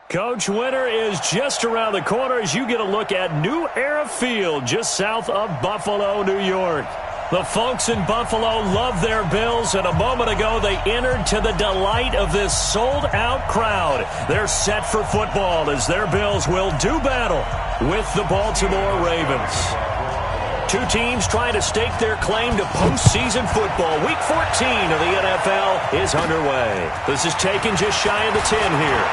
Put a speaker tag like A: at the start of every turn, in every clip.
A: Coach, winter is just around the corner as you get a look at New Era Field just south of Buffalo, New York. The folks in Buffalo love their Bills, and a moment ago they entered to the delight of this sold-out crowd. They're set for football as their Bills will do battle with the Baltimore Ravens. Two teams trying to stake their claim to postseason football. Week 14 of the NFL is underway. This is taken just shy of the 10 here.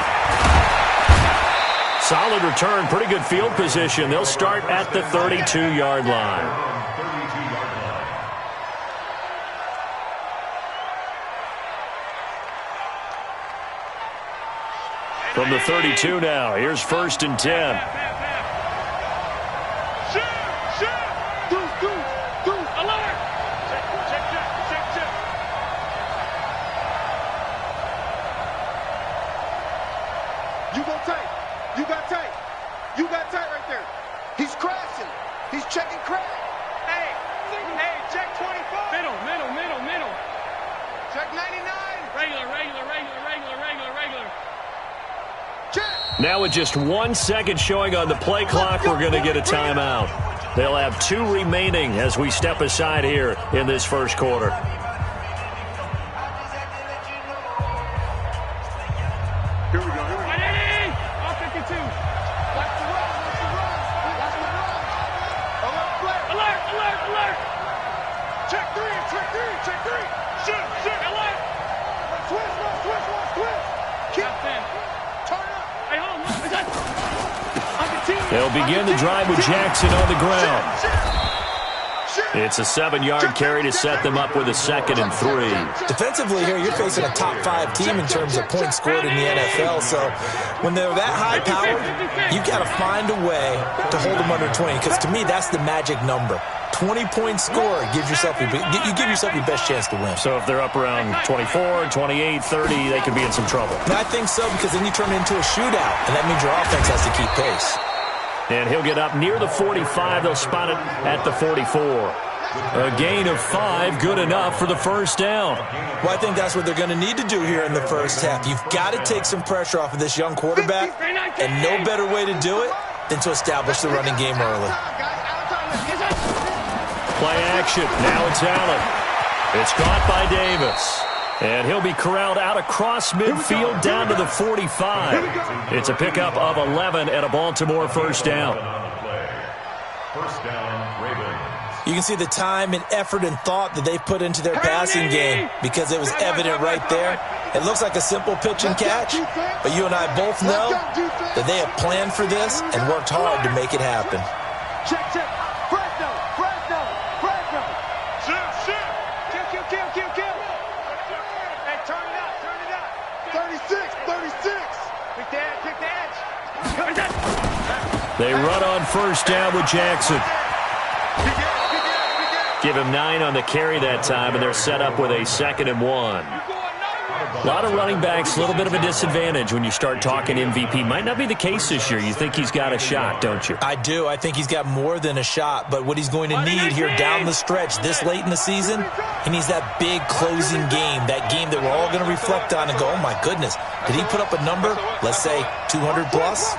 A: Solid return, pretty good field position. They'll start at the 32-yard line. From the 32 now, here's 1st and 10. Now with just 1 second showing on the play clock, we're going to get a timeout. They'll have 2 remaining as we step aside here in this first quarter.
B: Here we go. All 52. Watch the run. Alert. Check three. Shoot. Alert. Switch. Keep.
A: They'll begin the drive with Jackson on the ground. It's a 7-yard carry to set them up with a 2nd and 3.
C: Defensively here, you're facing a top 5 team in terms of points scored in the NFL. So when they're that high-powered, you got to find a way to hold them under 20. Because to me, that's the magic number. 20-point score gives yourself you give yourself your best chance to win.
A: So if they're up around 24, 28, 30, they could be in some trouble.
C: And I think so, because then you turn it into a shootout, and that means your offense has to keep pace.
A: And he'll get up near the 45. They'll spot it at the 44. A gain of 5, good enough for the first down.
C: Well, I think that's what they're going to need to do here in the first half. You've got to take some pressure off of this young quarterback, and no better way to do it than to establish the running game early.
A: Play action. Now it's Allen. It's caught by Davis. And he'll be corralled out across midfield down to the 45. It's a pickup of 11 and a Baltimore first down.
D: First down, Ravens.
C: You can see the time and effort and thought that they put into their passing game because it was evident right there. It looks like a simple pitch and catch, but you and I both know that they have planned for this and worked hard to make it happen.
B: Check. Fresno. Kill. Hey, turn it up. 36. Pick the edge.
A: They run on first down with Jackson. Give him 9 on the carry that time, and they're set up with a 2nd and 1. A lot of running backs, a little bit of a disadvantage when you start talking MVP. Might not be the case this year. You think he's got a shot, don't you?
C: I do. I think he's got more than a shot. But what he's going to need here down the stretch this late in the season, he needs that big closing game, that game that we're all going to reflect on and go, oh, my goodness, did he put up a number, let's say, 200 plus?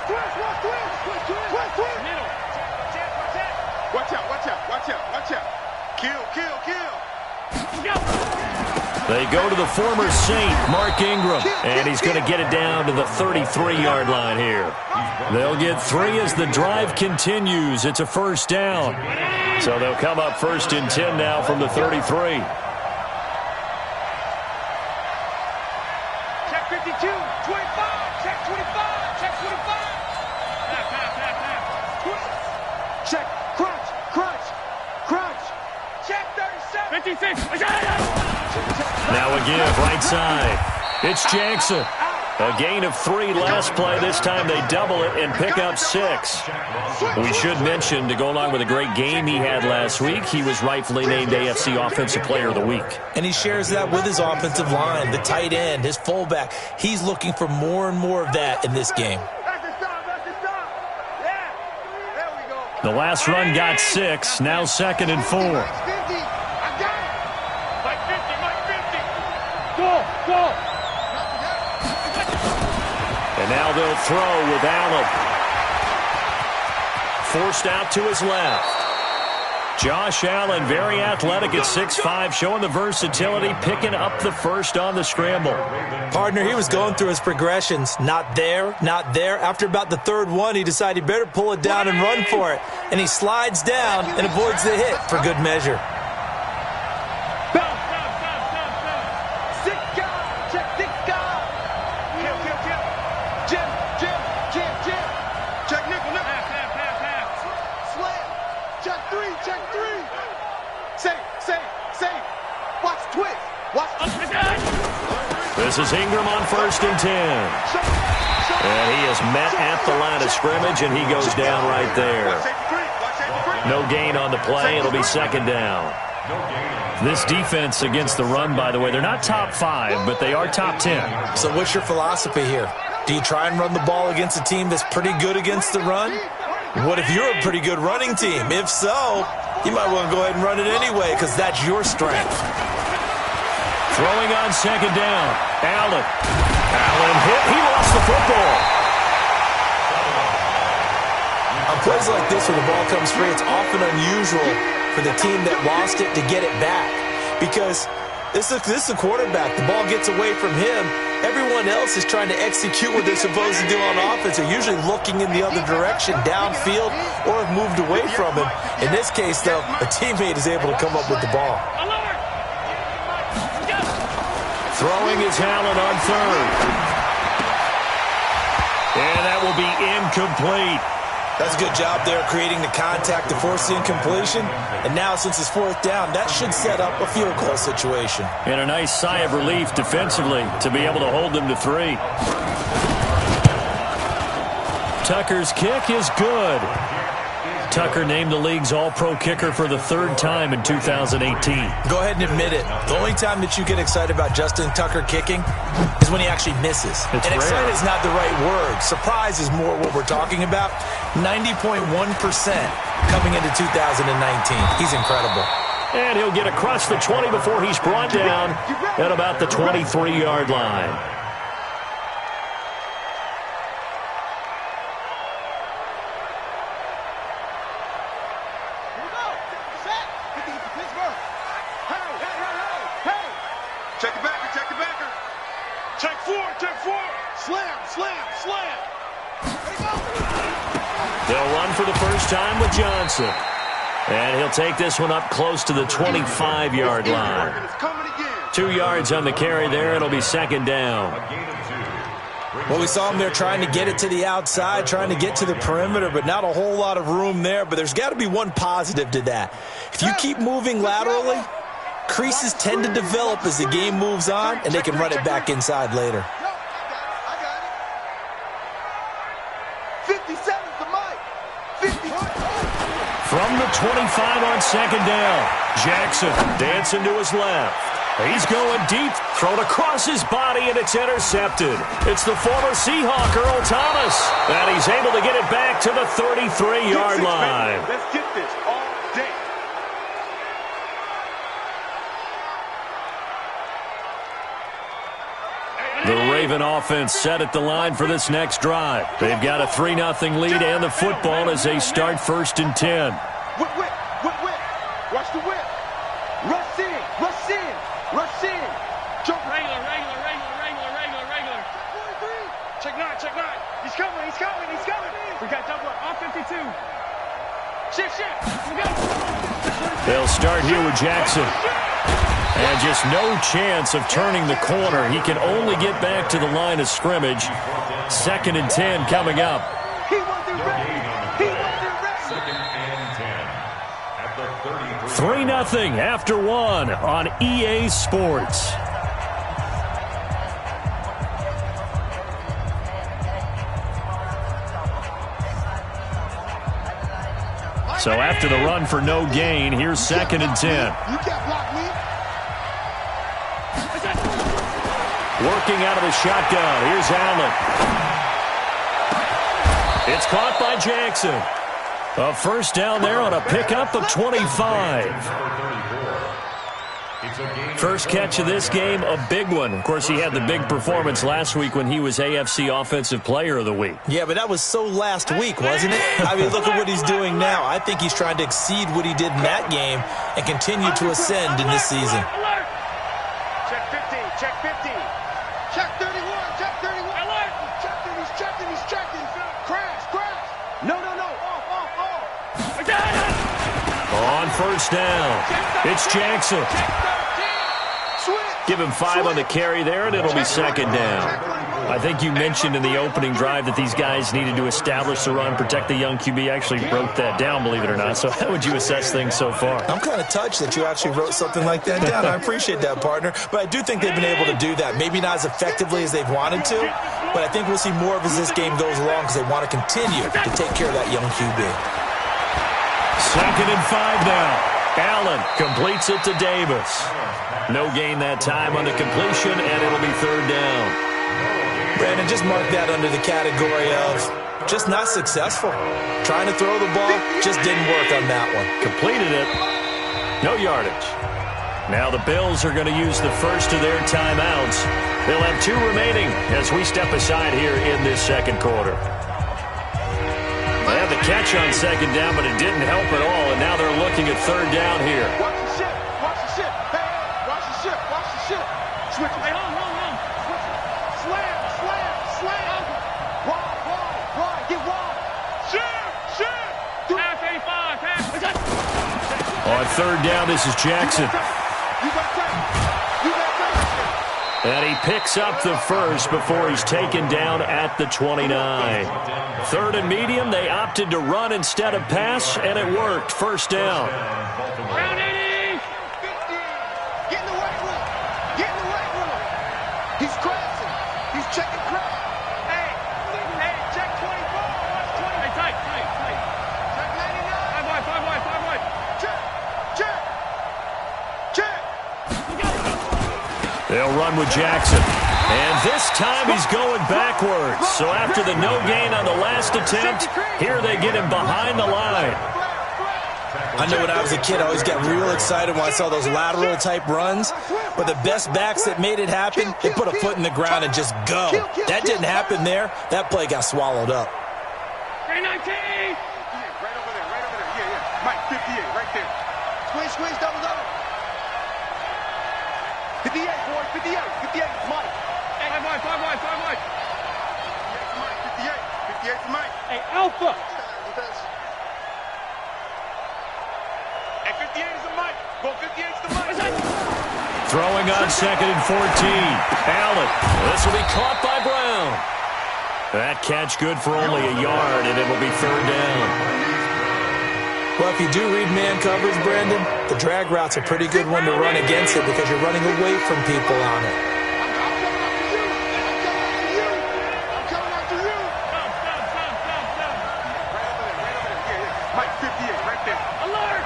B: Watch out. Kill.
A: They go to the former Saint, Mark Ingram, and he's going to get it down to the 33-yard line here. They'll get 3 as the drive continues. It's a first down. So they'll come up 1st and 10 now from the 33.
B: Check 52, 25, check 25. Check, crunch. Check 37. 56.
A: Now a give, right side. It's Jackson. A gain of 3 last play. This time they double it and pick up 6. We should mention, to go along with a great game he had last week, he was rightfully named AFC Offensive Player of the Week.
C: And he shares that with his offensive line, the tight end, his fullback. He's looking for more and more of that in this game.
A: The last run got 6. Now 2nd and 4. And now they'll throw with Allen. Forced out to his left. Josh Allen, very athletic at 6'5", showing the versatility, picking up the first on the scramble.
C: Partner, he was going through his progressions. Not there, not there. After about the third one, he decided he better pull it down and run for it. And he slides down and avoids the hit for good measure.
A: This is Ingram on 1st and 10. And he is met at the line of scrimmage, and he goes down right there. No gain on the play. It'll be 2nd down. This defense against the run, by the way, they're not top 5, but they are top 10.
C: So what's your philosophy here? Do you try and run the ball against a team that's pretty good against the run? What if you're a pretty good running team? If so, you might want to go ahead and run it anyway because that's your strength.
A: Throwing on 2nd down. Allen. Allen hit. He lost the football.
C: On plays like this where the ball comes free, it's often unusual for the team that lost it to get it back. Because this is a quarterback. The ball gets away from him. Everyone else is trying to execute what they're supposed to do on offense. They're usually looking in the other direction, downfield, or have moved away from him. In this case, though, a teammate is able to come up with the ball.
A: Throwing is Allen on 3rd. And that will be incomplete.
C: That's a good job there creating the contact to force the incompletion. And now since it's 4th down, that should set up a field goal situation.
A: And a nice sigh of relief defensively to be able to hold them to 3. Tucker's kick is good. Tucker named the league's all-pro kicker for the 3rd time in 2018.
C: Go ahead and admit it. The only time that you get excited about Justin Tucker kicking is when he actually misses.
A: It's
C: and
A: rare.
C: Excited is not the right word. Surprise is more what we're talking about. 90.1% coming into 2019. He's incredible.
A: And he'll get across the 20 before he's brought down at about the 23-yard line. They'll run for the first time with Johnson. And he'll take this one up close to the 25-yard line. 2 yards on the carry there. It'll be 2nd down.
C: Well, we saw him there trying to get it to the outside, trying to get to the perimeter, but not a whole lot of room there. But there's got to be one positive to that. If you keep moving laterally, creases tend to develop as the game moves on, and they can run it back inside later.
A: From the 25 on 2nd down, Jackson dancing to his left. He's going deep, thrown across his body, and it's intercepted. It's the former Seahawk, Earl Thomas, and he's able to get it back to the 33-yard line.
B: Let's get this all day.
A: The Raven offense set at the line for this next drive. They've got a 3-0 lead and the football as they start 1st and 10.
B: Whip. Watch the whip. Rush in. Jump. Regular. Check nine. He's coming. We got double up. On 52. Shift. We go.
A: They'll start here with Jackson. And just no chance of turning the corner. He can only get back to the line of scrimmage. 2nd and 10 coming up.
B: He wasn't ready.
A: 3-0 after 1 on EA Sports. So after the run for no gain, here's 2nd and 10.
B: You can't block me.
A: Working out of the shotgun. Here's Allen. It's caught by Jackson. A 1st down there on a pickup of 25. First catch of this game, a big one. Of course, he had the big performance last week when he was AFC Offensive Player of the Week.
C: Yeah, but that was so last week, wasn't it? I mean, look at what he's doing now. I think he's trying to exceed what he did in that game and continue to ascend in this season.
B: Check 50, check 50. Check 31, check 31. Alert! He's checking. Crash. No. Off.
A: On first down, it's Jackson. Give him 5 on the carry there, and it'll be second down. I think you mentioned in the opening drive that these guys needed to establish the run, protect the young QB. Actually wrote that down, believe it or not. So how would you assess things so far?
C: I'm kind of touched that you actually wrote something like that down. I appreciate that, partner. But I do think they've been able to do that. Maybe not as effectively as they've wanted to, but I think we'll see more of as this game goes along because they want to continue to take care of that young QB.
A: Second and 5 now. Allen completes it to Davis. No gain that time on the completion, and it'll be third down.
C: Brandon, just mark that under the category of just not successful. Trying to throw the ball, just didn't work on that one.
A: Completed it. No yardage. Now the Bills are going to use the first of their timeouts. They'll have 2 remaining as we step aside here in this second quarter. They had the catch on second down, but it didn't help at all, and now they're looking at third down here.
B: Watch the ship. Hey, watch the ship. Switch. Hey, hold on. Slam. Wide. Get wide. Ship. Half 85.
A: On third down, this is Jackson.
B: You got time.
A: And he picks up the first before he's taken down at the 29. Third and medium, they opted to run instead of pass, and it worked. First down.
B: Round 80. 50. Get in the right room. He's crashing. He's checking crash. Hey, check 24. Watch 20. Hey, tight. Check 99. 5 wide. Check.
A: They'll run with Jackson. And this time he's going backwards. So after the no gain on the last attempt, here they get him behind the line.
C: I know when I was a kid, I always got real excited when I saw those lateral type runs. But the best backs that made it happen, they put a foot in the ground and just go. That didn't happen there. That play got swallowed up.
B: 319. Right over there. Yeah. Mike, 58, right there. Squeeze, double. 58, boy, 58 is Mike. Hey, 5 wide. 58 to Mike. Hey, Alpha. Hey, 58 is the Mike. Go 58 is the Mike.
A: Throwing on second and 14. Allen. This will be caught by Brown. That catch good for only a yard, and it'll be third down.
C: Well, if you do read man coverage, Brandon, the drag route's a pretty good one to run against it because you're running away from people on it.
B: I'm coming after you. Stop. Right over there. Mike, 58, right there. Alert.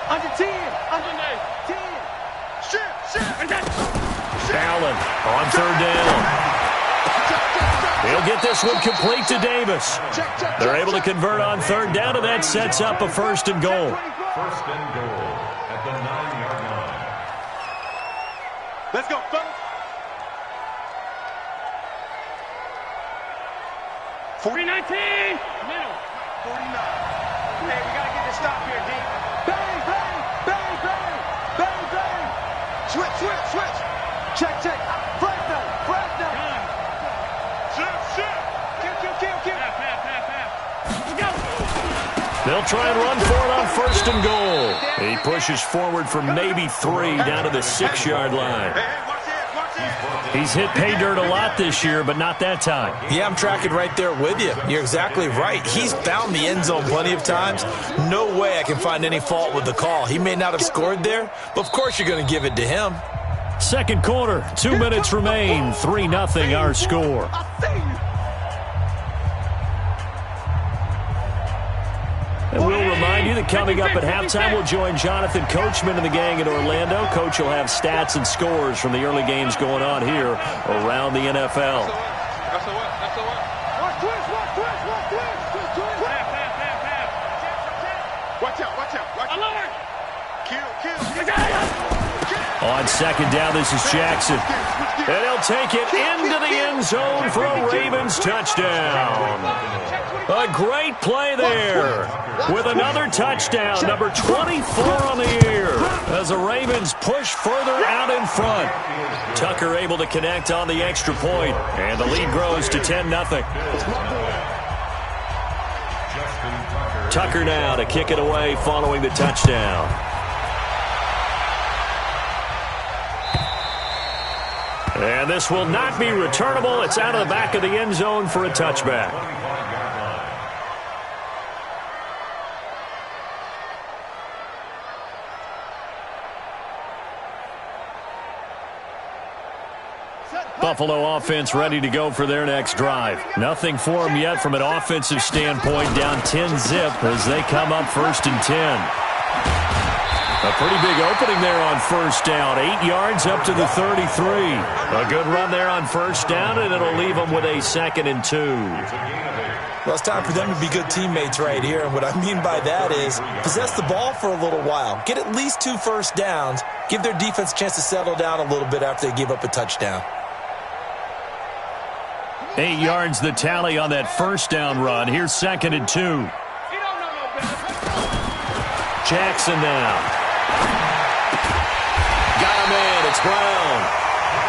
B: Under 10. 10.
A: Allen on third down. He'll get this one complete to Davis. They're able to convert on third down, and that sets up a first and goal.
D: First and goal at the 9-yard line.
B: Let's go, fellas. 319. Middle. 49. Hey, we got to get this stop here, D. Bang. Switch. Check. Flag down. Kill. Half.
A: They'll try and run for it on first and goal. He pushes forward for maybe 3 down to the 6-yard line. He's hit pay dirt a lot this year, but not that time.
C: Yeah, I'm tracking right there with you. You're exactly right. He's found the end zone plenty of times. No way I can find any fault with the call. He may not have scored there, but of course you're going to give it to him.
A: Second quarter, 2 minutes remain. 3-0 our score. And we'll remind you that coming up at halftime, we'll join Jonathan Coachman and the gang in Orlando. Coach will have stats and scores from the early games going on here around the NFL.
B: That's a what? Watch twist. Watch out. Alert!
A: On second down, this is Jackson. And he'll take it into the end zone for a Ravens touchdown. A great play there with another touchdown, number 24 on the year, as the Ravens push further out in front. Tucker able to connect on the extra point, and the lead grows to 10-0. Tucker now to kick it away following the touchdown. And this will not be returnable. It's out of the back of the end zone for a touchback. Buffalo offense ready to go for their next drive. Nothing for them yet from an offensive standpoint, down 10-0 as they come up 1st and 10. A pretty big opening there on first down. 8 yards up to the 33. A good run there on first down, and it'll leave them with a 2nd and 2.
C: Well, it's time for them to be good teammates right here. And what I mean by that is possess the ball for a little while. Get at least 2 first downs. Give their defense a chance to settle down a little bit after they give up a touchdown.
A: 8 yards the tally on that first down run. Here's 2nd and 2. Jackson now. Got him in. It's Brown.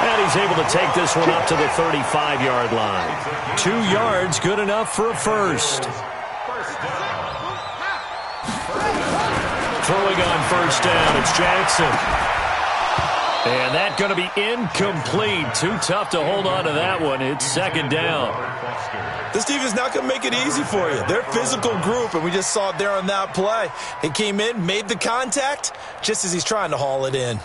A: And he's able to take this one up to the 35-yard line. 2 yards, good enough for a first. Throwing on first down, it's Jackson. And that's going to be incomplete. Too tough to hold on to that one. It's 2nd down.
C: This defense not going to make it easy for you. They're a physical group, and we just saw it there on that play. He came in, made the contact, just as he's trying to haul it in.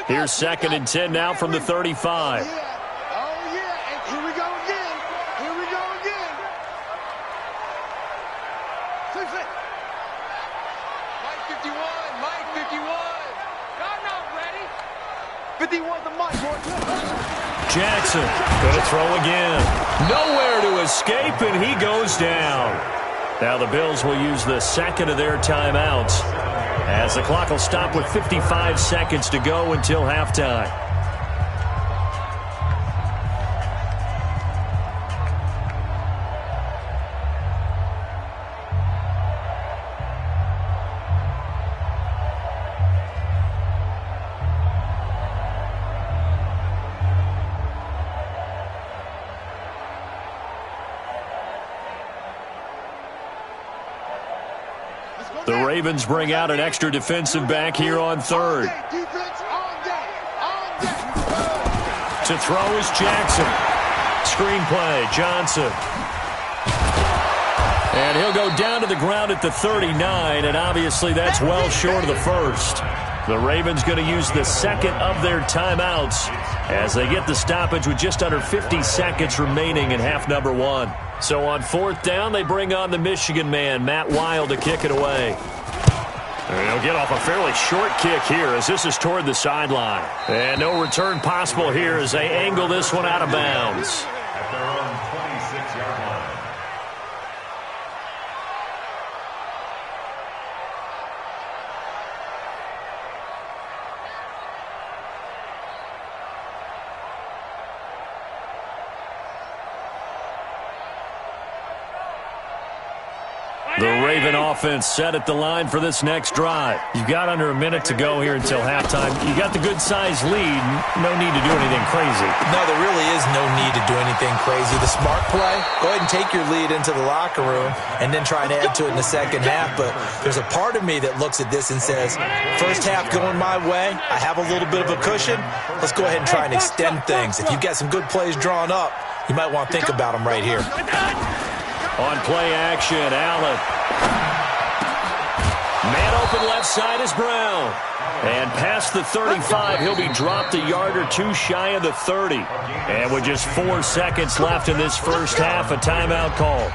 A: Here's 2nd and 10 now from the 35.
B: Oh, yeah. And here we go again. Here we go again. Mike 51. Mike 51. I'm not ready. 51 the Mike.
A: Jackson going to throw again. Nowhere to escape, and he goes down. Now the Bills will use the 2nd of their timeouts, as the clock will stop with 55 seconds to go until halftime. The Ravens bring out an extra defensive back here on 3rd. To throw is Jackson. Screenplay, Johnson. And he'll go down to the ground at the 39, and obviously that's well short of the first. The Ravens going to use the 2nd of their timeouts as they get the stoppage with just under 50 seconds remaining in half number 1. So on 4th down, they bring on the Michigan man, Matt Wild, to kick it away. And he'll get off a fairly short kick here as this is toward the sideline. And no return possible here as they angle this one out of bounds.
D: At their own 26-yard line.
A: The Raven offense set at the line for this next drive. You've got under a minute to go here until halftime. You got the good-sized lead. No need to do anything crazy.
C: No, there really is no need to do anything crazy. The smart play, go ahead and take your lead into the locker room and then try and add to it in the second half. But there's a part of me that looks at this and says, first half going my way, I have a little bit of a cushion. Let's go ahead and try and extend things. If you've got some good plays drawn up, you might want to think about them right here.
A: On play action, Allen. Man open left side is Brown. And past the 35, he'll be dropped a yard or two shy of the 30. And with just 4 seconds left in this first half, a timeout call.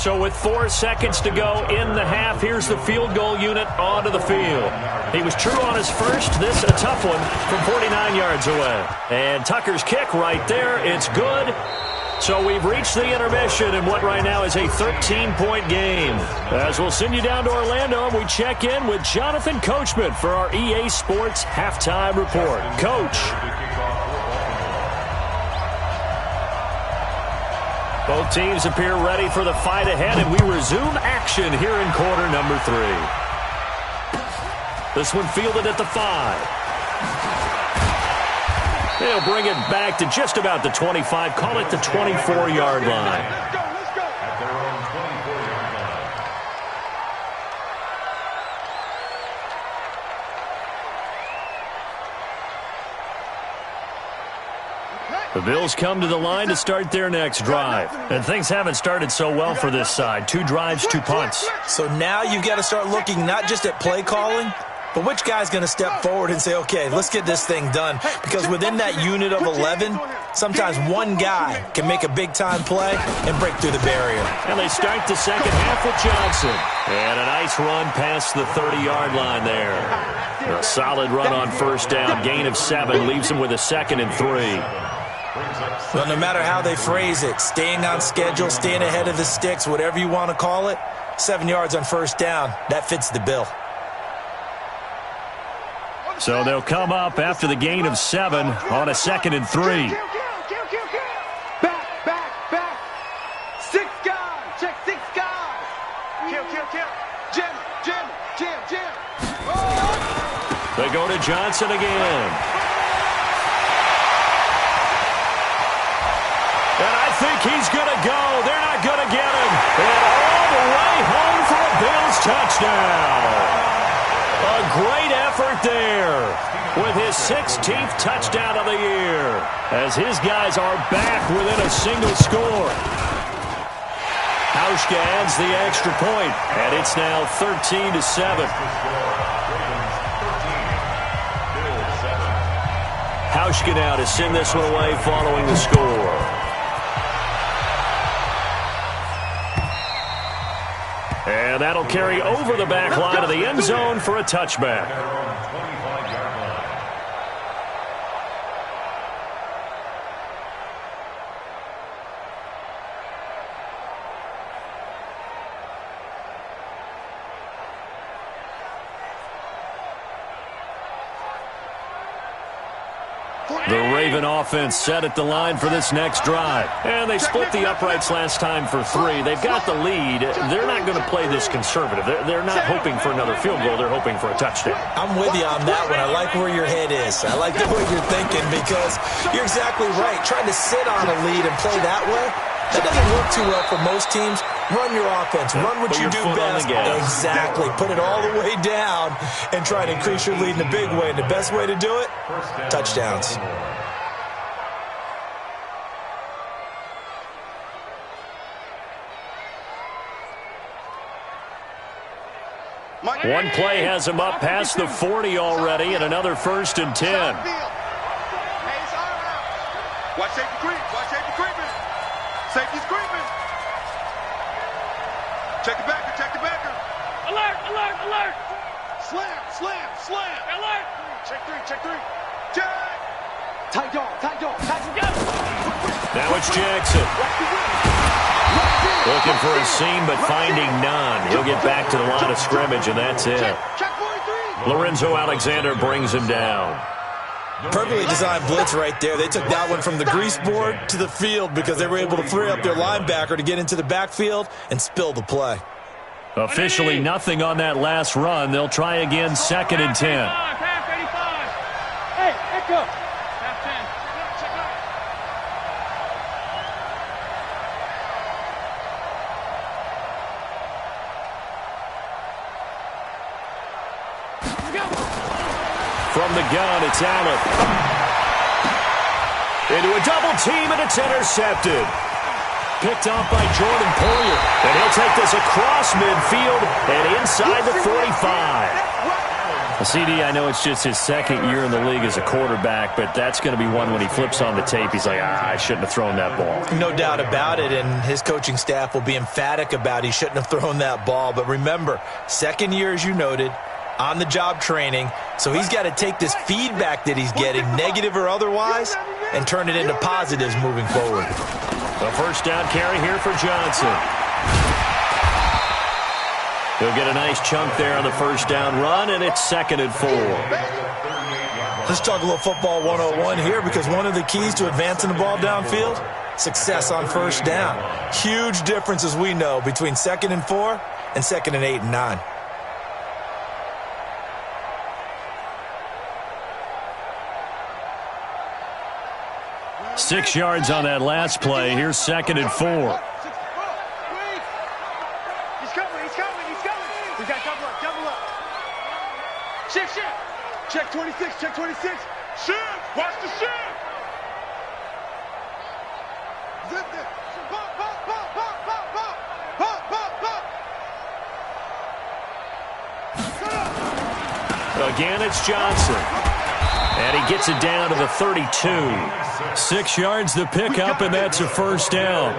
A: So with 4 seconds to go in the half, here's the field goal unit onto the field. He was true on his first. This a tough one from 49 yards away. And Tucker's kick right there. It's good. So we've reached the intermission in what right now is a 13-point game. As we'll send you down to Orlando, and we check in with Jonathan Coachman for our EA Sports Halftime Report. Coach. Both teams appear ready for the fight ahead, and we resume action here in quarter number 3. This one fielded at the 5. They'll bring it back to just about the 25. Call it the 24-yard line.
B: Let's go, let's go.
D: At their own 24-yard line.
A: The Bills come to the line to start their next drive. And things haven't started so well for this side. 2 drives, 2 punts.
C: So now you've got to start looking not just at play calling, but which guy's going to step forward and say, okay, let's get this thing done? Because within that unit of 11, sometimes one guy can make a big-time play and break through the barrier.
A: And they start the second half with Johnson. And a nice run past the 30-yard line there. A solid run on first down. Gain of 7 leaves him with a 2nd and 3.
C: Well, no matter how they phrase it, staying on schedule, staying ahead of the sticks, whatever you want to call it, 7 yards on first down, that fits the bill.
A: So they'll come up after the gain of 7 on a 2nd and 3.
B: Back. 6 guys. Check 6 guys. Kill. Jam. Oh!
A: They go to Johnson again. And I think he's going to go. They're not going to get him. And all the way home for a Bills touchdown. A great effort there with his 16th touchdown of the year as his guys are back within a single score. Hauschka adds the extra point, and it's now 13-7. Hauschka now to send this one away following the score. And that'll carry over the back line of the end zone for a touchback. The Raven offense set at the line for this next drive. And they split the uprights last time for 3. They've got the lead. They're not going to play this conservative. They're not hoping for another field goal. They're hoping for a touchdown.
C: I'm with you on that one. I like where your head is. I like the way you're thinking because you're exactly right. Trying to sit on a lead and play that way, that doesn't work too well for most teams. Run your offense. Run what you do best. Exactly. Put it all the way down and try to increase your lead in a big way. And the best way to do it, touchdowns.
A: One play has him up past the 40 already, and another 1st and 10.
B: Watch safety creeping. Safety's creeping. Check the backer. Alert. Slam. Alert. Check 3. Tight dog.
A: Now it's Jackson. Looking for a seam, but finding none. He'll get back to the line of scrimmage, and that's it. Lorenzo Alexander brings him down.
C: Perfectly designed blitz right there. They took that one from the grease board to the field because they were able to free up their linebacker to get into the backfield and spill the play.
A: Officially nothing on that last run. They'll try again, 2nd and 10.
B: Hey, Echo.
A: From the gun, it's Allen. Into a double team, and it's intercepted. Picked off by Jordan Poyer. And he'll take this across midfield and inside the 45. Well, CD, I know it's just his second year in the league as a quarterback, but that's going to be one when he flips on the tape. He's like, I shouldn't have thrown that ball.
C: No doubt about it, and his coaching staff will be emphatic about he shouldn't have thrown that ball. But remember, second year, as you noted, on-the-job training, so he's got to take this feedback that he's getting, negative or otherwise, and turn it into positives moving forward.
A: The first down carry here for Johnson. He'll get a nice chunk there on the first down run, and it's 2nd and 4.
C: Let's talk a little football 101 here, because one of the keys to advancing the ball downfield, success on first down. Huge difference, as we know, between 2nd and 4 and 2nd and 8 and 9.
A: Six yards on that last play. Here's 2nd and 4.
B: He's coming. We got double up. Shift. Check 26. Shift. Watch the shift. Zip it. Pop.
A: Again, it's Johnson. And he gets it down to the 32. 6 yards the pickup, and that's a first down.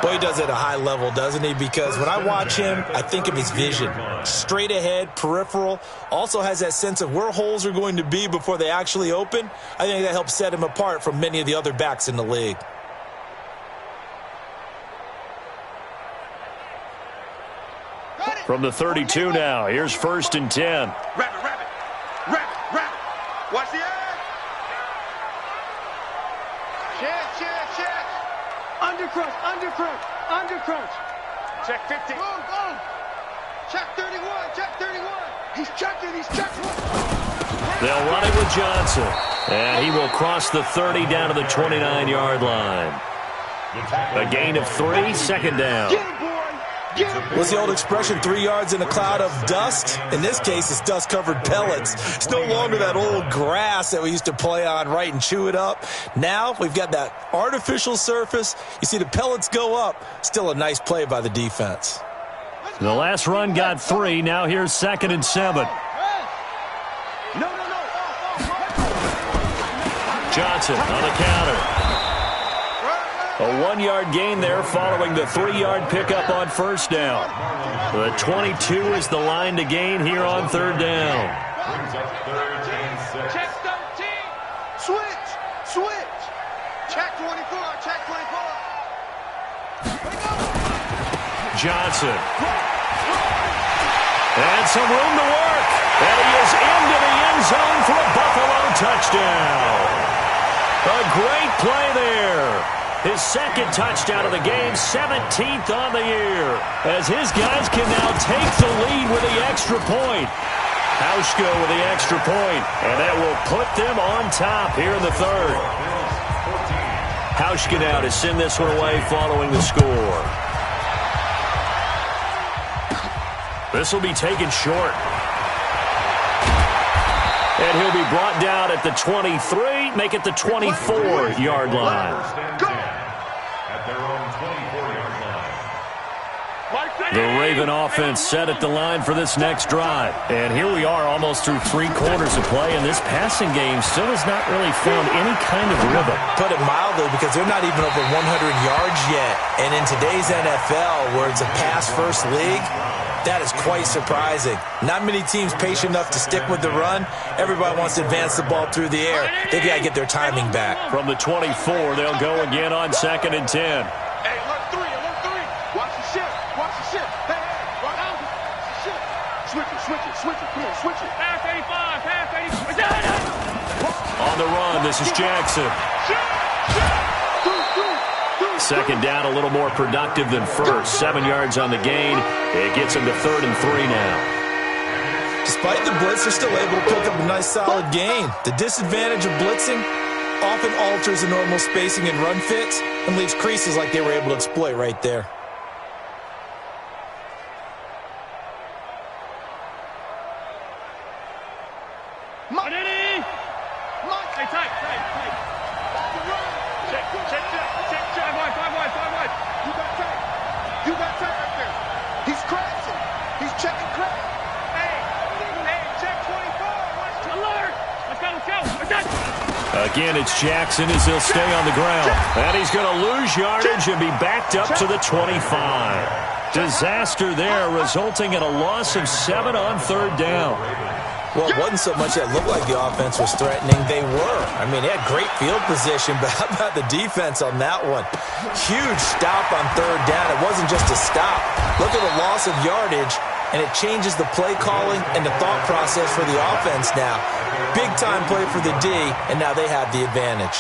C: Boy, he does it at a high level, doesn't he? Because when I watch him, I think of his vision. Straight ahead, peripheral. Also has that sense of where holes are going to be before they actually open. I think that helps set him apart from many of the other backs in the league.
A: From the 32 now, here's 1st and 10.
B: Rabbit. Watch the edge. Check. Under crunch. Check 50. Boom. Check 31. He's checking.
A: They'll run it with Johnson. And he will cross the 30 down to the 29-yard line. A gain of 3, 2nd down.
B: Get him, boy.
C: What's the old expression, 3 yards in a cloud of dust? In this case, it's dust-covered pellets. It's no longer that old grass that we used to play on, right, and chew it up. Now we've got that artificial surface. You see the pellets go up. Still a nice play by the defense.
A: The last run got 3. Now here's 2nd and 7.
B: No.
A: Johnson on the counter. A 1-yard gain there following the 3-yard pickup on first down. The 22 is the line to gain here on 3rd down.
B: Check 13. Switch. Check 24.
A: Johnson. And some room to work. And he is into the end zone for a Buffalo touchdown. A great play there. His 2nd touchdown of the game, 17th on the year, as his guys can now take the lead with the extra point. Hauschka with the extra point, and that will put them on top here in the 3rd. Hauschka now to send this one away following the score. This will be taken short. And he'll be brought down at the 23, make it the 24-yard line.
B: Go!
A: The Raven offense set at the line for this next drive. And here we are almost through 3 quarters of play, and this passing game still has not really found any kind of rhythm.
C: Put it mildly, because they're not even over 100 yards yet. And in today's NFL, where it's a pass-first league, that is quite surprising. Not many teams patient enough to stick with the run. Everybody wants to advance the ball through the air. They've got to get their timing back.
A: From the 24, they'll go again on 2nd and 10.
B: Hey, alert 3. Watch the shift. Hey, right out. Shift. Switch it. Come on, switch it. Pass 85.
A: On the run, this is Jackson. Second down, a little more productive than first. 7 yards on the gain. It gets him to 3rd and 3 now.
C: Despite the blitz, they're still able to pick up a nice solid gain. The disadvantage of blitzing often alters the normal spacing and run fits and leaves creases like they were able to exploit right there.
B: Hey, tight. Check. 5 wide. You got tight right there. He's crashing. He's checking crash. Hey, check
A: Again, it's Jackson as he'll stay on the ground. And he's going to lose yardage and be backed up to the 25. Disaster there, resulting in a loss of 7 on third down.
C: Well, it wasn't so much that looked like the offense was threatening. They were. I mean, they had great field position, but how about the defense on that one? Huge stop on third down. It wasn't just a stop. Look at the loss of yardage, and it changes the play calling and the thought process for the offense now. Big-time play for the D, and now they have the advantage.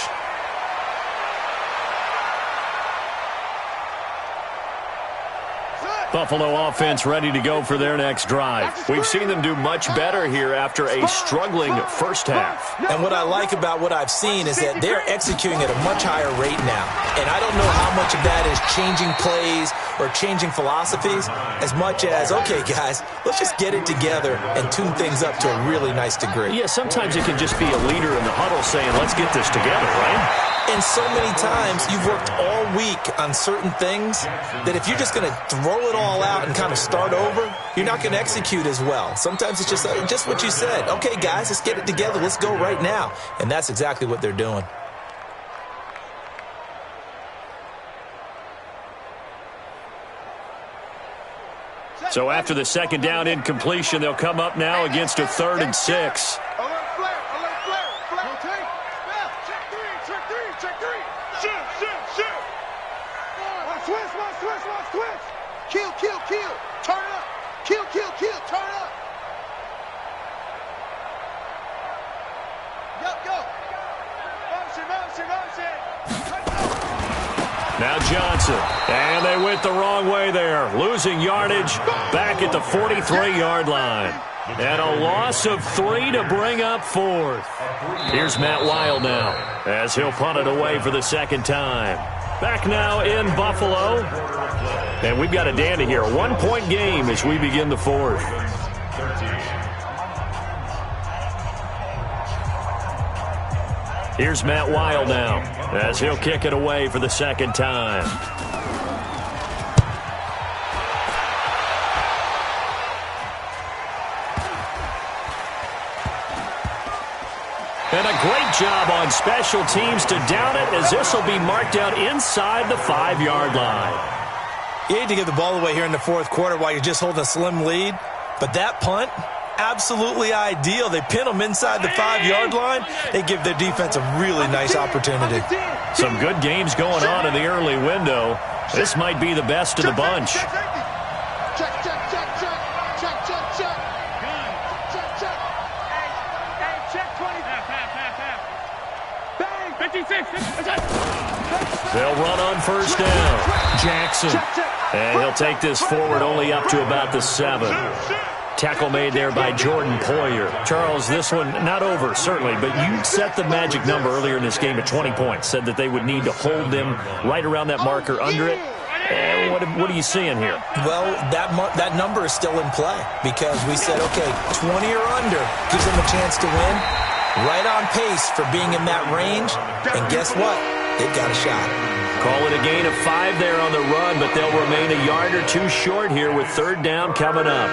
A: Buffalo offense ready to go for their next drive. We've seen them do much better here after a struggling first half.
C: And what I like about what I've seen is that they're executing at a much higher rate now. And I don't know how much of that is changing plays or changing philosophies as much as, okay, guys, let's just get it together and tune things up to a really nice degree.
A: Yeah, sometimes it can just be a leader in the huddle saying, let's get this together, right?
C: And so many times you've worked all week on certain things that if you're just going to throw it all out and kind of start over, you're not going to execute as well. Sometimes it's just what you said. Okay, guys, let's get it together. Let's go right now. And that's exactly what they're doing.
A: So after the second down incompletion, they'll come up now against a 3rd and 6.
B: Kill. Turn it up. Kill. Turn it up. Go. Motion.
A: Now Johnson. And they went the wrong way there. Losing yardage back at the 43-yard line. And a loss of 3 to bring up 4th. Here's Matt Wild now as he'll punt it away for the second time. Back now in Buffalo. And we've got a dandy here. A 1-point game as we begin the 4th. Here's Matt Wild now as he'll kick it away for the second time. And a great job on special teams to down it as this will be marked out inside the 5-yard line.
C: You hate to give the ball away here in the fourth quarter while you're just holding a slim lead, but that punt, absolutely ideal. They pin them inside the 5-yard line. They give their defense a really nice opportunity.
A: Some good games going on in the early window. This might be the best of the bunch.
B: Check. 56.
A: They'll run on first down. Jackson. And he'll take this forward only up to about the 7. Tackle made there by Jordan Poyer. Charles, this one not over, certainly, but you set the magic number earlier in this game at 20 points. Said that they would need to hold them right around that marker under it. And what are you seeing here?
C: Well, that number is still in play because we said, okay, 20 or under gives them a chance to win. Right on pace for being in that range. And guess what? They've got a shot.
A: Call it a gain of 5 there on the run, but they'll remain a yard or 2 short here with third down coming up.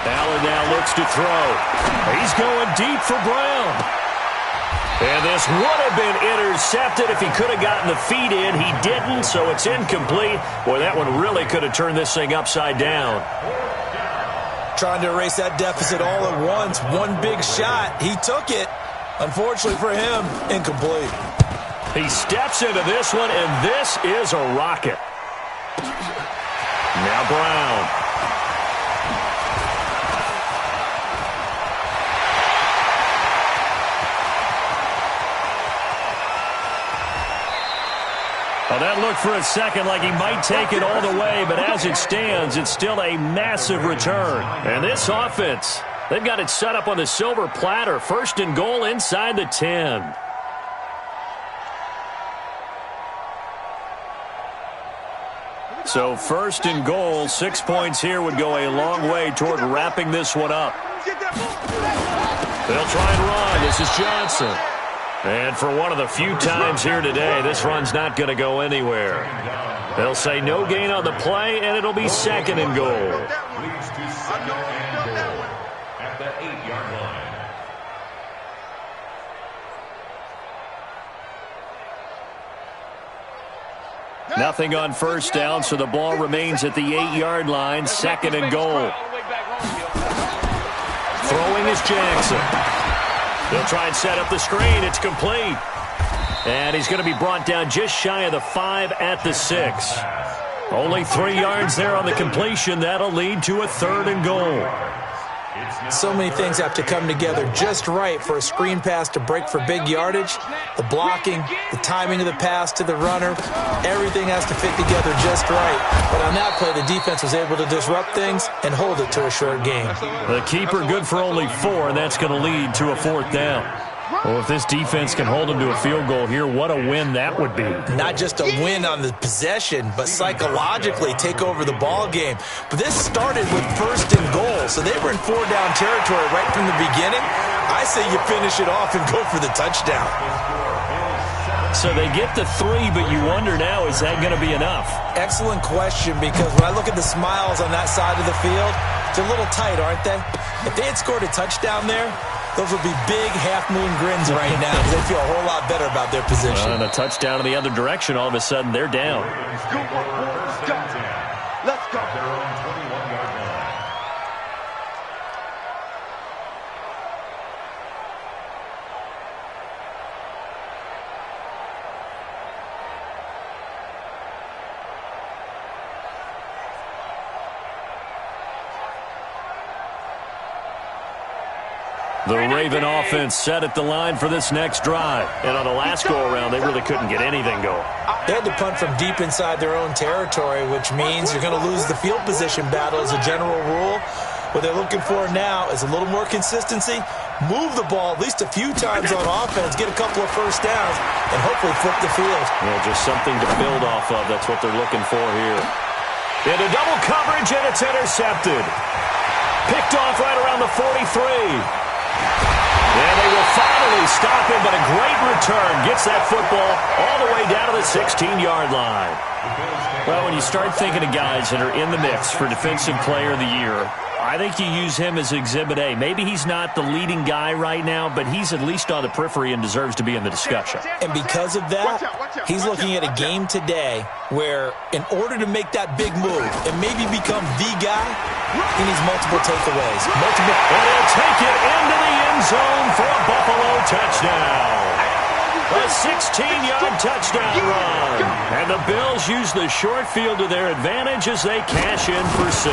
A: Allen now looks to throw. He's going deep for Brown. And this would have been intercepted if he could have gotten the feet in. He didn't, so it's incomplete. Boy, that one really could have turned this thing upside down.
C: Trying to erase that deficit all at once. One big shot. He took it. Unfortunately for him, incomplete.
A: He steps into this one, and this is a rocket. Now Brown. Well, that looked for a second like he might take it all the way, but as it stands, it's still a massive return. And this offense, they've got it set up on the silver platter. First and goal inside the 10. So first and goal, 6 points here would go a long way toward wrapping this one up. They'll try and run. This is Johnson. And for one of the few times here today, this run's not going to go anywhere. They'll say no gain on the play, and it'll be second and goal.
D: At the 8-yard line.
A: Nothing on first down, so the ball remains at the 8-yard line, second and goal. Throwing is Jackson. He'll try and set up the screen. It's complete. And he's going to be brought down just shy of the 5 at the 6. Only 3 yards there on the completion. That'll lead to a third and goal.
C: So many things have to come together just right for a screen pass to break for big yardage. The blocking, the timing of the pass to the runner, everything has to fit together just right. But on that play, the defense was able to disrupt things and hold it to a short game.
A: The keeper good for only 4, and that's going to lead to a fourth down. Well, if this defense can hold them to a field goal here, what a win that would be.
C: Not just a win on the possession, but psychologically take over the ball game. But this started with first and goal, so they were in 4-down territory right from the beginning. I say you finish it off and go for the touchdown.
A: So they get the 3, but you wonder now, is that going to be enough?
C: Excellent question, because when I look at the smiles on that side of the field, they're a little tight, aren't they? If they had scored a touchdown there, those would be big half-moon grins right now because they feel a whole lot better about their position.
A: And a touchdown in the other direction, all of a sudden they're down.
B: Let's go.
A: The Raven offense set at the line for this next drive. And on the last go-around, they really couldn't get anything going.
C: They had to punt from deep inside their own territory, which means you're going to lose the field position battle as a general rule. What they're looking for now is a little more consistency, move the ball at least a few times on offense, get a couple of first downs, and hopefully flip the field.
A: Well, just something to build off of. That's what they're looking for here. Into double coverage, and it's intercepted. Picked off right around the 43. And they will finally stop him, but a great return. Gets that football all the way down to the 16-yard line. Well, when you start thinking of guys that are in the mix for Defensive Player of the Year, I think you use him as Exhibit A. Maybe he's not the leading guy right now, but he's at least on the periphery and deserves to be in the discussion.
C: And because of that, he's looking at a game today where in order to make that big move and maybe become the guy, he needs multiple takeaways.
A: And he'll take it into the end zone for a Buffalo touchdown. A 16-yard touchdown run. And the Bills use the short field to their advantage as they cash in for 6.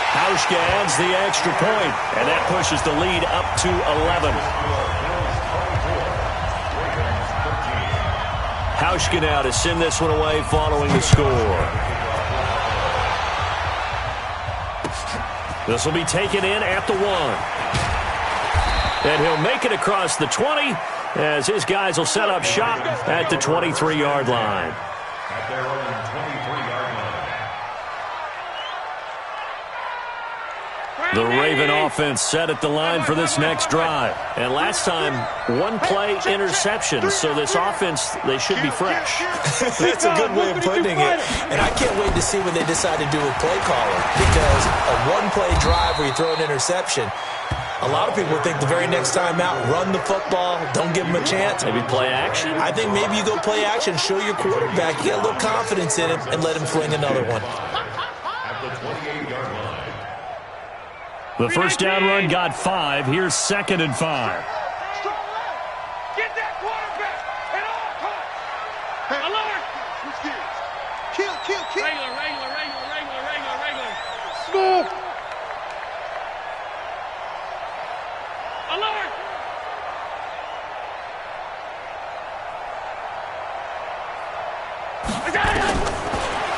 A: Hauschka adds the extra point, and that pushes the lead up to 11. Hauschka now to send this one away following the score. This will be taken in at the 1. And he'll make it across the 20 as his guys will set up shop at the 23-yard line.
D: At their own 23-yard line.
A: The Raven offense set at the line for this next drive. And last time, one play interception, so this offense, they should be fresh.
C: That's a good way of putting it. And I can't wait to see what they decide to do with play calling, because a one-play drive where you throw an interception, a lot of people think the very next time out, run the football, don't give them a chance.
A: Maybe play action?
C: I think maybe you go play action, show your quarterback, you got a little confidence in him, and let him fling another one.
D: At the 28-yard line.
A: The first down run got 5. Here's 2nd and 5.
B: Get that quarterback at all costs. Hey, alert. Switch gears. Kill. Regular. Smooth. Alert.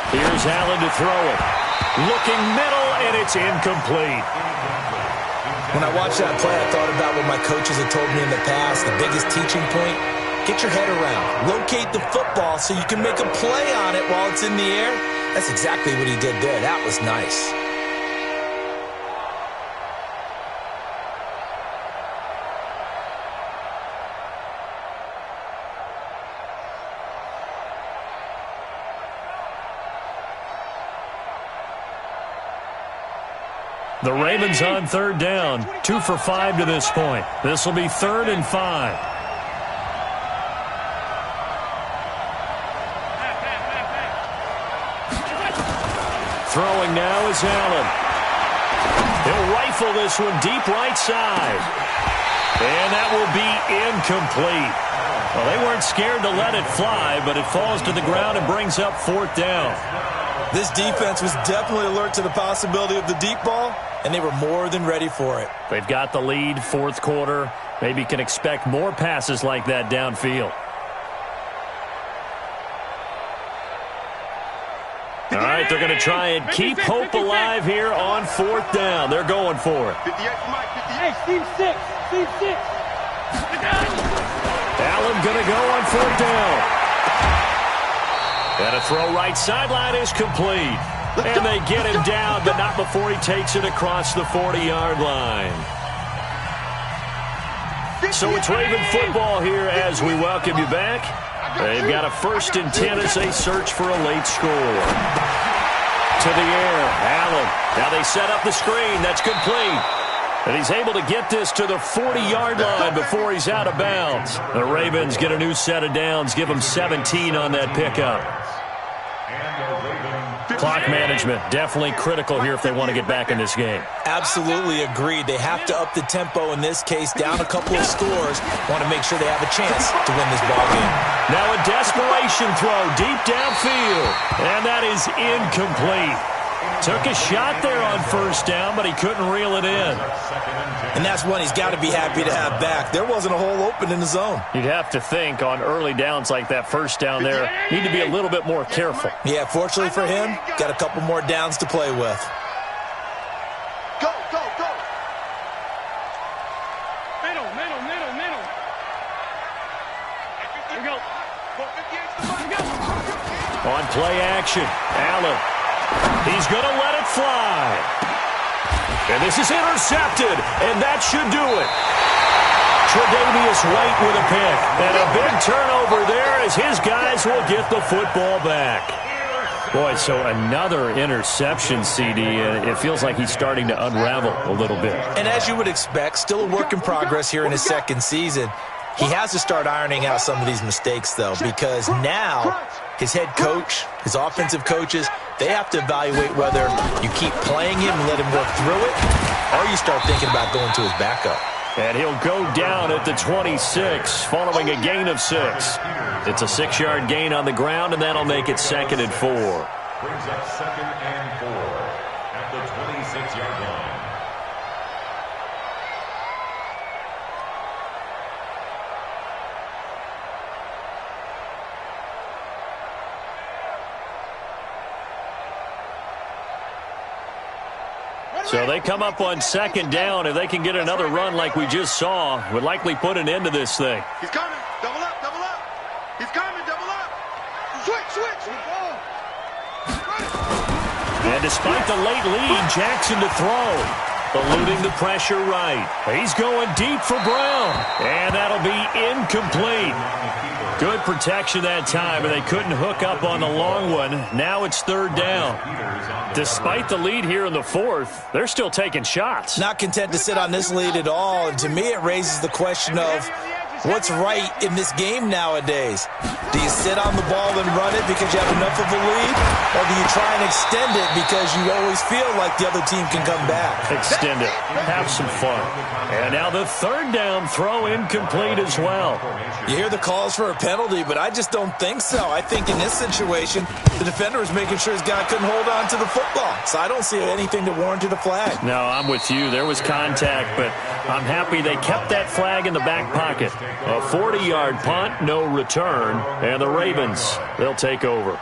A: Here's Allen to throw it. Looking middle, and it's incomplete.
C: When I watched that play, I thought about what my coaches had told me in the past. The biggest teaching point, get your head around. Locate the football so you can make a play on it while it's in the air. That's exactly what he did there. That was nice.
A: The Ravens on third down, 2 for 5 to this point. This will be 3rd and 5. Throwing now is Allen. He'll rifle this one deep right side. And that will be incomplete. Well, they weren't scared to let it fly, but it falls to the ground and brings up 4th down.
C: This defense was definitely alert to the possibility of the deep ball, and they were more than ready for it.
A: They've got the lead, 4th quarter. Maybe can expect more passes like that downfield. All right, they're going to try and keep hope alive here on 4th down. They're going for it.
B: 58 for Mike, 58. Steve 6. Steve 6.
A: Allen going to go on 4th down. And a throw right sideline is complete. And they get him down, but not before he takes it across the 40-yard line. So it's Raven football here as we welcome you back. They've got a 1st and 10 as they search for a late score. To the air, Allen. Now they set up the screen. That's complete. And he's able to get this to the 40-yard line before he's out of bounds. The Ravens get a new set of downs, give them 17 on that pickup. Clock management, definitely critical here if they want to get back in this game.
C: Absolutely agreed. They have to up the tempo in this case, down a couple of scores. Want to make sure they have a chance to win this ball game.
A: Now a desperation throw deep downfield, and that is incomplete. Took a shot there on 1st down, but he couldn't reel it in.
C: And that's one he's got to be happy to have back. There wasn't a hole open in the zone.
A: You'd have to think on early downs like that 1st down there, need to be a little bit more careful.
C: Yeah, fortunately for him, got a couple more downs to play with.
B: Go, go, go. Middle, middle, middle, middle. Here we go.
A: On play action, Allen. He's going to let it fly. And this is intercepted, and that should do it. Tre'Davious White with a pick. And a big turnover there as his guys will get the football back. Boy, so another interception, CD. It feels like he's starting to unravel a little bit.
C: And as you would expect, still a work in progress here in his 2nd season. He has to start ironing out some of these mistakes, though, because now his head coach, his offensive coaches, they have to evaluate whether you keep playing him and let him work through it, or you start thinking about going to his backup.
A: And he'll go down at the 26 following a gain of 6. It's a 6-yard gain on the ground, and that'll make it 2nd and 4.
D: Brings up 2nd and 4 at the 26-yard line.
A: So they come up on 2nd down. If they can get another run like we just saw, would likely put an end to this thing.
B: He's coming. Double up, double up. He's coming, double up. Switch, switch.
A: And despite the late lead, Jackson to throw. Eluding the pressure right. He's going deep for Brown. And that'll be incomplete. Good protection that time, and they couldn't hook up on the long one. Now it's 3rd down. Despite the lead here in the 4th, they're still taking shots.
C: Not content to sit on this lead at all, and to me it raises the question of what's right in this game nowadays. Do you sit on the ball and run it because you have enough of a lead, or do you try and extend it because you always feel like the other team can come back?
A: Extend it. Have some fun. And now the 3rd down throw incomplete as well.
C: You hear the calls for a penalty, but I just don't think so. I think in this situation, the defender was making sure his guy couldn't hold on to the football. So I don't see anything that warranted a flag.
A: No, I'm with you. There was contact, but I'm happy they kept that flag in the back pocket. A 40-yard punt, no return, and the Ravens, they'll take over.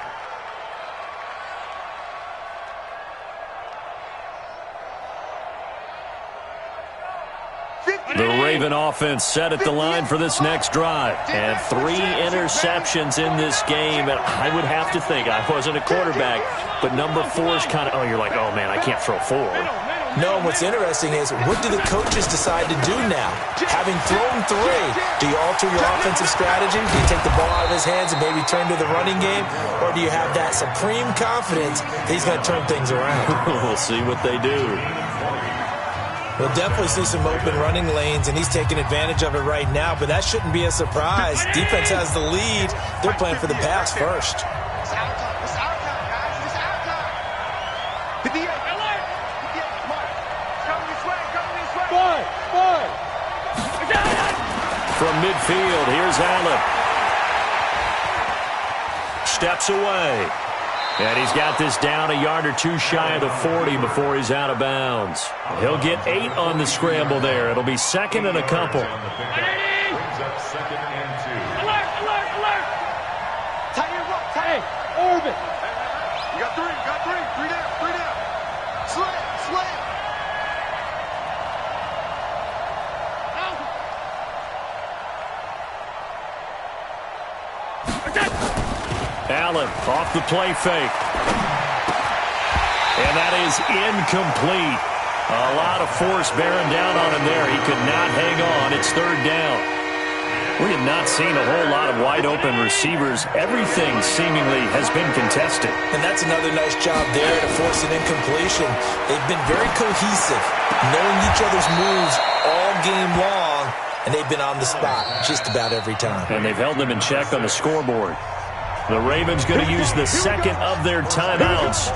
A: The Raven offense set at the line for this next drive. And 3 interceptions in this game. And I would have to think, I wasn't a quarterback, but number 4 is kind of, oh, you're like, oh, man, I can't throw 4.
C: No, and what's interesting is, what do the coaches decide to do now? Having thrown 3, do you alter your offensive strategy? Do you take the ball out of his hands and maybe turn to the running game? Or do you have that supreme confidence that he's going to turn things around?
A: We'll see what they do.
C: We'll definitely see some open running lanes, and he's taking advantage of it right now, but that shouldn't be a surprise. Defense has the lead. They're playing for the pass first.
B: It's our time. It's our time, guys. It's our time. 58. 58. Come on. Come this way. Come this way. Boy.
A: From midfield, here's Allen. Steps away. And he's got this down a yard or two shy of the 40 before he's out of bounds. He'll get 8 on the scramble there. It'll be second and a couple.
D: Brings up second and 2.
B: Alert. Tight end rock. Hey, Orbit. You got 3. You got 3. 3 down. 3 down. Slam.
A: Allen off the play fake. And that is incomplete. A lot of force bearing down on him there. He could not hang on. It's third down. We have not seen a whole lot of wide open receivers. Everything seemingly has been contested.
C: And that's another nice job there to force an incompletion. They've been very cohesive, knowing each other's moves all game long, and they've been on the spot just about every time.
A: And they've held them in check on the scoreboard. The Ravens going to use the second of their timeouts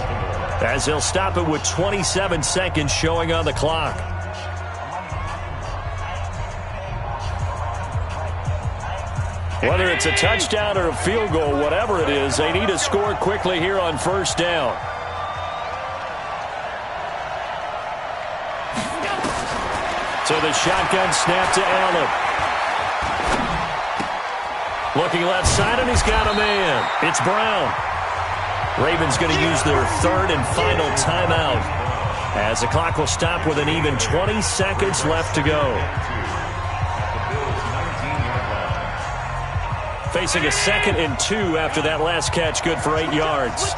A: as they'll stop it with 27 seconds showing on the clock. Whether it's a touchdown or a field goal, whatever it is, they need to score quickly here on first down. So the shotgun snap to Allen. Looking left side, and he's got a man. It's Brown. Ravens going to use their third and final timeout as the clock will stop with an even 20 seconds left to go. Facing a 2nd and 2 after that last catch, good for 8 yards.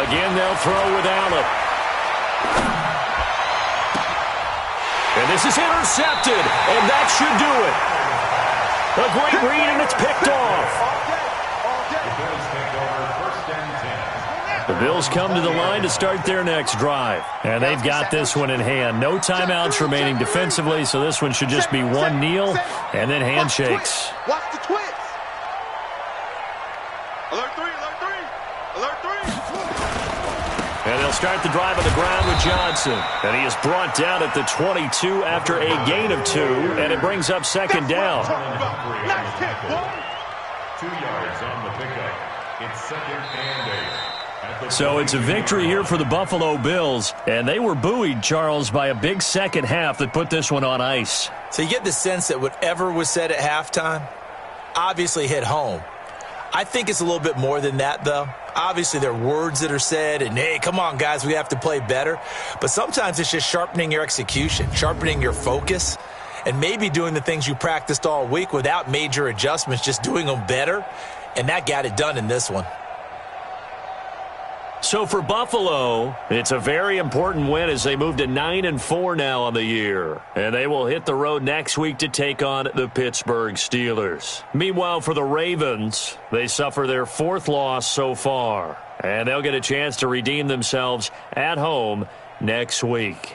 A: Again, they'll throw with Allen. And this is intercepted, and that should do it. A great read, and it's picked off. The Bills come to the line to start their next drive. And they've got this one in hand. No timeouts remaining defensively, so this one should just be one kneel and then handshakes.
B: Watch the twins. Alert 3.
A: And they'll start the drive on the ground with Johnson. And he is brought down at the 22 after a gain of 2, and it brings up second down.
D: 2 yards on the pickup. It's second and 8.
A: So it's a victory here for the Buffalo Bills, and they were buoyed, Charles, by a big second half that put this one on ice.
C: So you get the sense that whatever was said at halftime obviously hit home. I think it's a little bit more than that, though. Obviously, there are words that are said, and, hey, come on, guys, we have to play better. But sometimes it's just sharpening your execution, sharpening your focus, and maybe doing the things you practiced all week without major adjustments, just doing them better. And that got it done in this one.
A: So for Buffalo, it's a very important win as they move to 9-4 now on the year. And they will hit the road next week to take on the Pittsburgh Steelers. Meanwhile, for the Ravens, they suffer their 4th loss so far. And they'll get a chance to redeem themselves at home next week.